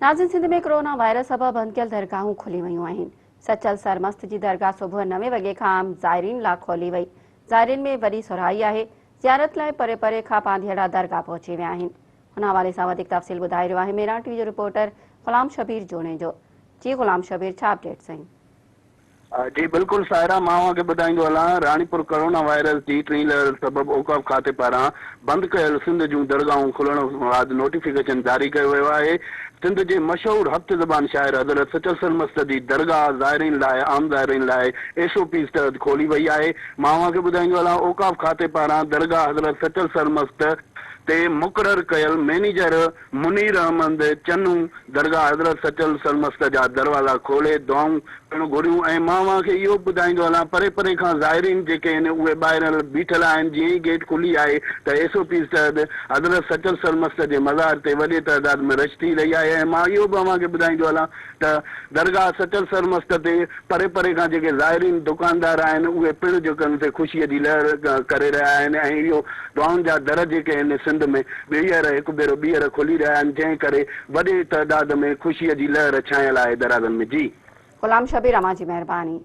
नाज़िन, सिंध में corona virus सबब बंद कयल दरगाहूं खुली वयूं आहिनि। सचल सरमस्त जी दरगाह सुबुह 9 वॻे खां ज़ाइरीन लाइ खोली वई। ज़ाइरीन में वॾी सुराही आहे। ज़ियारत लाइ परे परे खां पांधियड़ा दरगाह पहुची विया आहिनि। हुन हवाले सां वधीक तफ़सील ॿुधाए रहियो आहे मेरा टीवी जो रिपोर्टर ग़ुलाम शबीर जोने जो। जी ग़ुलाम शबीर, छा अपडेट साईं? जी बिल्कुल सायरा, मां के ॿुधाईंदो हलां। रानीपुर कोरोना वायरस जी टीं लहर सबब औकाफ खाते पारां बंद कयल सिंध जूं दरगाहूं खुलण बाद नोटिफिकेशन जारी कयो वियो आहे। सिंध जे मशहूर हफ़्त ज़बान शाइर हज़रत सचल सरमस्त जी दरगाह ज़ाइरीन लाइ आम ज़ाइरीन लाइ SOP तहत खोली वई आहे। मां के ॿुधाईंदो हलां, औकाफ खाते पारां दरगाह हज़रत सचल सरमस्त ते मुक़रर कयल मैनेजर मुनीर अहमद चन्नू दरगाह हज़रत सचल सरमस्त जा दरवाज़ा खोले दुआऊं पिणु घुरियूं। ऐं मां खे इहो ॿुधाईंदो हलां, परे परे खां ज़ाइरीन जेके आहिनि उहे ॿाहिरि बीठल आहिनि। जीअं ई गेट खुली आहे त SOP तहत हज़रत सचल सरमस्त जे मज़ार ते वॾे तइदाद में रश थी रही आहे। ऐं मां इहो बि अव्हांखे ॿुधाईंदो हलां त दरगाह सचल सरमस्त ते परे परे खां जेके ज़ाइरीन दुकानदार आहिनि उहे पिणु जेके उते ख़ुशीअ जी लहर करे रहिया आहिनि। ऐं इहो दुआउनि जा दर जेके आहिनि सिंध में हिकु भेरो ॿीहर खुली रहिया आहिनि, जंहिं करे वॾे तइदाद में ख़ुशीअ जी लहर छायल आहे दराज़नि में। जी ग़ुलाम शबीर, अमां जी महिरबानी।